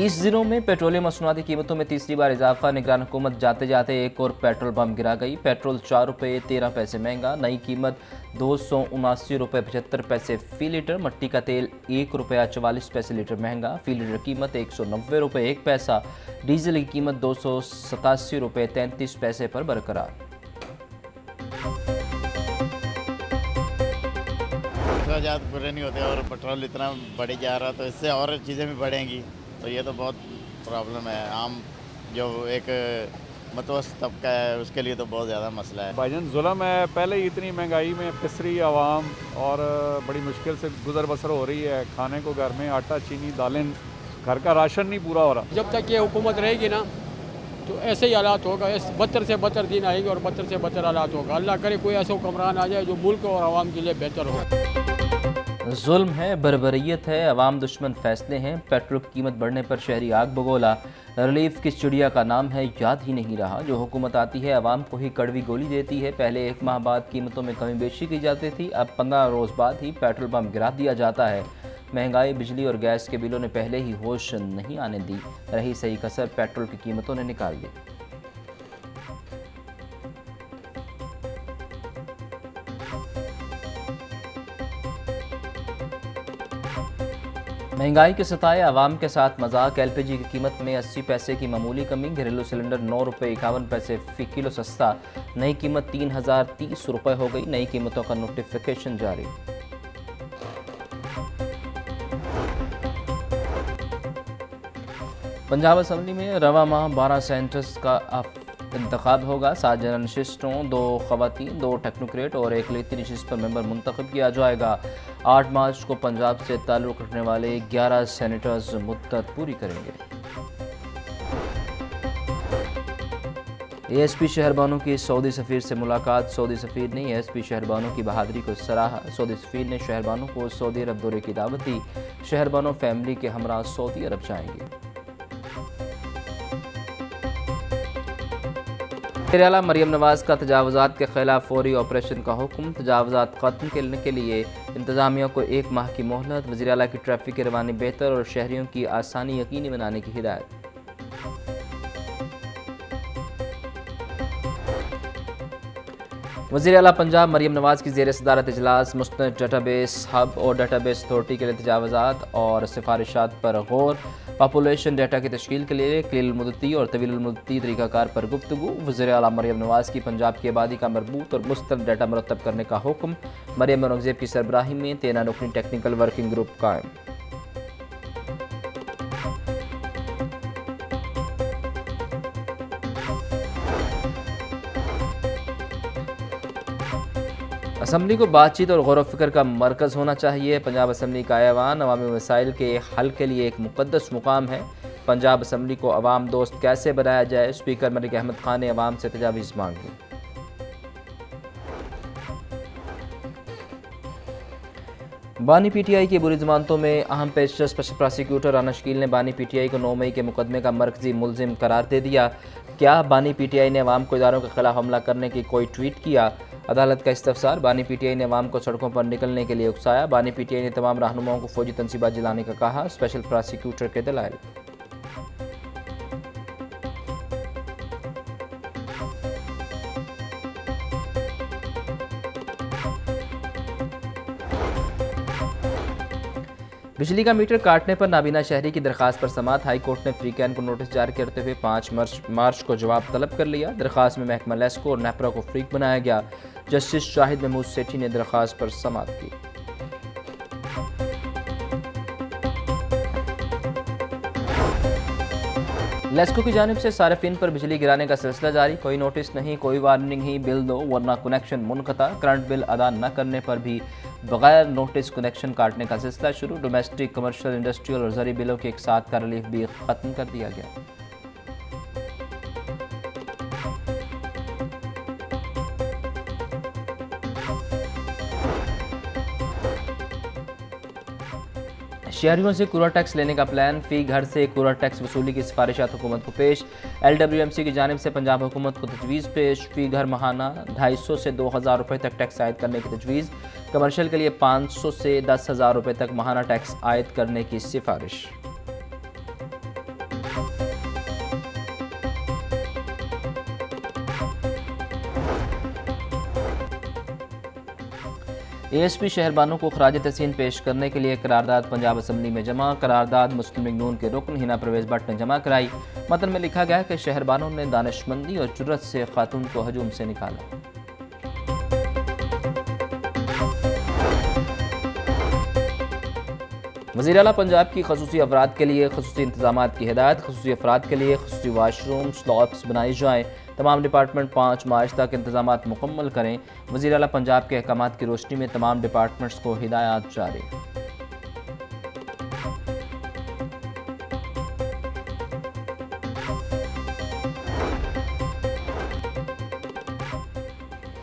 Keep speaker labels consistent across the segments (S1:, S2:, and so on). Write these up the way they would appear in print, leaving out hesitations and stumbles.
S1: 20 दिनों में पेट्रोलियम मसनूआती कीमतों में तीसरी बार इजाफा। निगरान हुकूमत जाते जाते एक और पेट्रोल पंप गिरा गई। पेट्रोल 4 रुपये 13 पैसे महंगा, नई कीमत 279 रुपये 75 पैसे फ़ी लीटर। मट्टी का तेल 1 रुपया 44 पैसे लीटर महंगा, फ़ी लीटर कीमत 190 रुपये 1 पैसा। डीजल की कीमत 287 रुपये 33 पैसे पर बरकरार।
S2: ज़्यादा पूरे नहीं होते और पेट्रोल इतना बढ़ जा रहा, तो इससे और चीज़ें भी बढ़ेंगी, तो ये तो बहुत प्रॉब्लम है। आम जो एक मतवस्त तबका है उसके लिए तो बहुत ज़्यादा मसला है।
S3: भाईजान जुल्म है, पहले ही इतनी महंगाई में पिस रही आवाम और बड़ी मुश्किल से गुजर बसर हो रही है। खाने को घर में आटा चीनी दालें, घर का राशन नहीं पूरा हो रहा।
S4: जब तक ये हुकूमत रहेगी ना तो ऐसे ही हालात होगा, बदतर से बदतर दिन आएंगे और बदतर से बदतर हालात होगा। अल्लाह करे कोई ऐसा हुक्मरान आ जाए जो मुल्क और आवाम के लिए बेहतर हो।
S1: जुल्म है, बर्बरियत है, अवाम दुश्मन फैसले हैं। पेट्रोल की कीमत बढ़ने पर शहरी आग बगोला। रिलीफ किस चिड़िया का नाम है याद ही नहीं रहा। जो हुकूमत आती है अवाम को ही कड़वी गोली देती है। पहले 1 माह बाद कीमतों में कमी बेशी की जाती थी, अब 15 रोज़ बाद ही पेट्रोल पंप गिरा दिया जाता है। महंगाई, बिजली और गैस के बिलों ने पहले ही होश नहीं आने दी। रही सही कसर पेट्रोल की कीमतों ने निकाल दी। महंगाई के सताए अवाम के साथ मजाक। एलपीजी की कीमत में 80 पैसे की मामूली कमी। घरेलू सिलेंडर 9 रुपये 51 पैसे फ़ी किलो सस्ता। नई कीमत 3030 रुपये हो गई। नई कीमतों का नोटिफिकेशन जारी। पंजाब असम्बली में रवा माह 12 सेंटर्स का इंतखाब होगा। 7 जनरल नशिस्तों, 2 ख़वातीन, 2 टेक्नोक्रेट और 1 लिखती नशिस्त पर मेंबर मुंतखब किया जाएगा। 8 मार्च को पंजाब से ताल्लुक़ रखने वाले 11 सेनेटर्स मुद्दत पूरी करेंगे। एएसपी शहरबानों की सऊदी सफ़ीर से मुलाकात। सऊदी सफ़ीर ने एएसपी शहरबानों की बहादुरी को सराहा। सऊदी सफ़ीर ने शहरबानों को सऊदी अरब दौरे की दावत दी। शहरबानों फैमिली के हमरा सऊदी अरब जाएंगे। वज़ीर-ए-आला मरियम नवाज़ का तजावुज़ात के खिलाफ फौरी ऑपरेशन का हुक्म। तजावुज़ात ख़त्म करने के लिए इंतज़ामिया को 1 माह की मोहलत। वज़ीर-ए-आला की ट्रैफिक की रवानी बेहतर और शहरियों की आसानी यकीनी बनाने की हिदायत। वज़ीर-ए-आला पंजाब मरियम नवाज़ की ज़ेर सदारत इजलास। मुस्तनद डेटाबेस हब और डेटाबेस अथॉरिटी के लिए तजावुज़ात और सिफारिशात पर गौर। पॉपुलेशन डेटा की तश्कील के लिए कलील-उल-मुद्दती और तवील-उल-मुद्दती तरीक़ाकार पर गुफ्तगू। वज़ीर-ए-आला मरियम नवाज़ की पंजाब की आबादी का मरबूत और मुस्तनद डेटा मुरतब करने का हुक्म। मरियम औरंगज़ेब की सरबराही में 13 रुकनी टेक्निकल वर्किंग ग्रुप कायम। असम्बली को बातचीत और गौर फ़िक्र का मरकज़ होना चाहिए। पंजाब असम्बली का ऐवान अवामी मसाइल के हल के लिए एक मुक़द्दस मुकाम है। पंजाब असम्बली को अवाम दोस्त कैसे बनाया जाए। स्पीकर मलिक अहमद खान ने अवाम से तजावीज़ मांगी। बानी पीटीआई की बुरी ज़मानतों में अहम पेशरफ स्पेशल प्रोसिक्यूटर राना शकील ने बानी पीटीआई को 9 मई के मुकदमे का मरकज़ी मुलजिम करार दे दिया। क्या बानी पीटीआई ने अवाम को इदारों के खिलाफ हमला करने की कोई ट्वीट किया। अदालत का इस्तफसार। बानी पीटीआई ने अवाम को सड़कों पर निकलने के लिए उकसाया। बानी पीटीआई ने तमाम रहनुमाओं को फौजी तनसीबात जलाने का कहा। स्पेशल प्रोसिक्यूटर के दलाइल। बिजली का मीटर काटने पर नाबीना शहरी की दरखास्त पर समाअत। हाई कोर्ट ने फ्रीकैन को नोटिस जारी करते हुए 5 मार्च को जवाब तलब कर लिया। दरखास्त में महकमा लेस्को और नेपरा को फ्रीक बनाया गया। जस्टिस शाहिद महमूद सेठी ने दरखास्त पर समाअत की। लेस्को की जानिब से सारिफिन पर बिजली गिराने का सिलसिला जारी। कोई नोटिस नहीं, कोई वार्निंग नहीं, बिल दो वरना कनेक्शन मुनक़ता। करंट बिल अदा न करने पर भी बगैर नोटिस कनेक्शन काटने का सिलसिला शुरू। डोमेस्टिक, कमर्शियल, इंडस्ट्रियल और ज़री बिलों के एक साथ का रिलीफ भी ख़त्म कर दिया गया। शहरियों से कूड़ा टैक्स लेने का प्लान। फ़ी घर से कूड़ा टैक्स वसूली की सिफारिशात हुकूमत को पेश। LWMC की जानिब से पंजाब हुकूमत को तजवीज़ पेश। फ़ी घर माहाना 250 से 2000 रुपये तक टैक्स आयद करने की तजवीज़। कमर्शियल के लिए 500 से 10,000 रुपये तक माहाना टैक्स आयद करने की सिफारिश। ASP शहरबानों को खराज तहसीन पेश करने के लिए करारदाद पंजाब असम्बली में जमा। करारदाद मुस्लिम लीग नून के रुकन हिना परवेज भट्ट ने जमा कराई। मतन में लिखा गया कि शहरबानों ने दानिशमंदी और जुर्रत से खातून को हजूम से निकाला। वज़ीर आला पंजाब की खसूसी अफराद के लिए खसूसी इंतजामात की हिदायत। खसूसी अफराद के लिए खसूसी वाशरूम स्लॉट्स बनाई जाएँ। तमाम डिपार्टमेंट 5 मार्च तक इंतजामात मुकम्मल करें। वज़ीर आला पंजाब के अहकामात की रोशनी में तमाम डिपार्टमेंट्स को हिदायत जारी।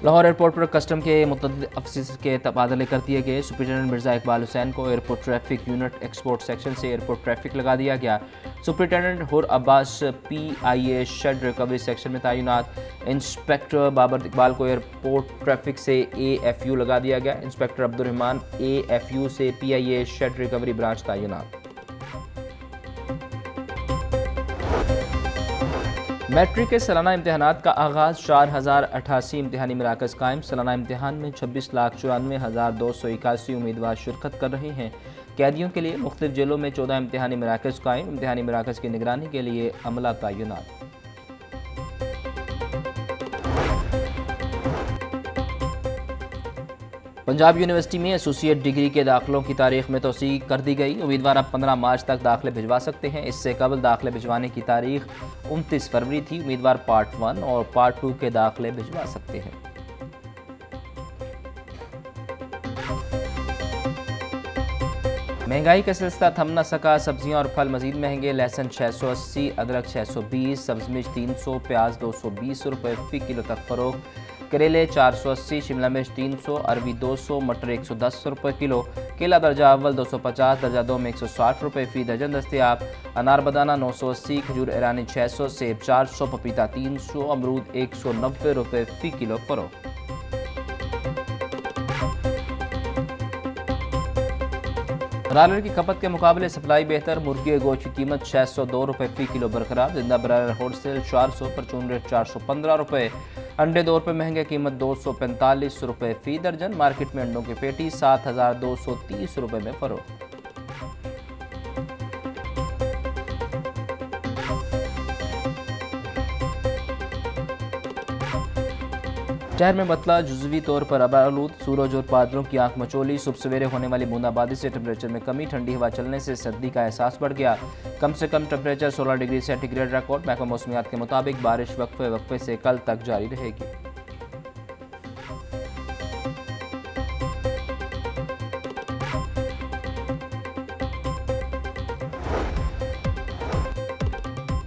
S1: लाहौर एयरपोर्ट पर कस्टम के मुतअद्दिद अफसर के तबादले कर दिए गए। सुपरिटेंडेंट मिर्ज़ा इकबाल हुसैन को airport traffic unit export section से एयरपोर्ट ट्रैफिक लगा दिया गया। Superintendent Hur Abbas PIA shed recovery section में तैनात। इंस्पेक्टर बाबर इकबाल को एयरपोर्ट ट्रैफिक से AFU लगा दिया गया। इंस्पेक्टर अब्दुर्रहमान AFU से PIA शेड रिकवरी ब्रांच तैनात। मैट्रिक के सालाना इम्तहानात का आगाज़ 4088 इम्तहानी मराकज़ कायम। सालाना इम्तहान में 26,94,281 उम्मीदवार शिरकत कर रहे हैं। कैदियों के लिए मुख्तलिफ जेलों में 14 इम्तहानी मराकज़ कायम। इम्तहानी मराकज़ की निगरानी के लिए अमला तैनात। पंजाब यूनिवर्सिटी में एसोसिएट डिग्री के दाखिलों की तारीख में तोसी कर दी गई। उम्मीदवार अब 15 मार्च तक दाखिले भिजवा सकते हैं। इससे कबल दाखिले भिजवाने की तारीख 29 फरवरी थी। उम्मीदवार पार्ट 1 और पार्ट 2 के दाखिले भिजवा सकते हैं। महंगाई का सिलसिला थम न सका। सब्जियां और फल मजीद महंगे। लहसुन 680, अदरक 620, सब्ज मिर्च 300, प्याज 220 रुपये फ़ी किलो तक फ़रोख्त। करेले 480, शिमला मिर्च 300, अरबी 200, मटर 110 रुपये किलो। केला दर्जा अव्वल 250, दर्जा 2 में 160 रुपये फ़ी दर्जन दस्तियाब। अनार बदाना 980, खजूर ईरानी 600, सेब 400, पपीता 300, अमरूद 190 रुपये फ़ी किलो फ़रोख्त। ब्रायलर की खपत के मुकाबले सप्लाई बेहतर। मुर्गी गोश्त की कीमत 602 रुपये फ़ी किलो बरकरार। जिंदा ब्रायलर होलसेल 400, परचून रेट 415 रुपये। अंडे 2 रुपये महंगे, कीमत 245 रुपये फ़ी दर्जन। मार्केट में अंडों की पेटी 7230 रुपये में फ़रोख्त। शहर में बतला जुज़वी तौर पर आलूद। सूरज और बादलों की आंख मचोली। सुबह सवेरे होने वाली बूंदाबांदी से टेम्परेचर में कमी। ठंडी हवा चलने से सर्दी का एहसास बढ़ गया। कम से कम टेम्परेचर 16 डिग्री सेंटीग्रेड रिकॉर्ड। महकमा मौसमियात के मुताबिक बारिश वक्फे वक्फे से कल तक जारी रहेगी।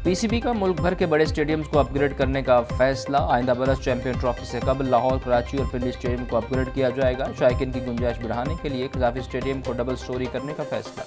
S1: PCB का मुल्क भर के बड़े स्टेडियम्स को अपग्रेड करने का फैसला। आइंदा बरस चैंपियन ट्रॉफी से कबल लाहौर, कराची और पिंडी स्टेडियम को अपग्रेड किया जाएगा। शायकीन की गुंजाइश बढ़ाने के लिए इजाफी स्टेडियम को डबल स्टोरी करने का फैसला।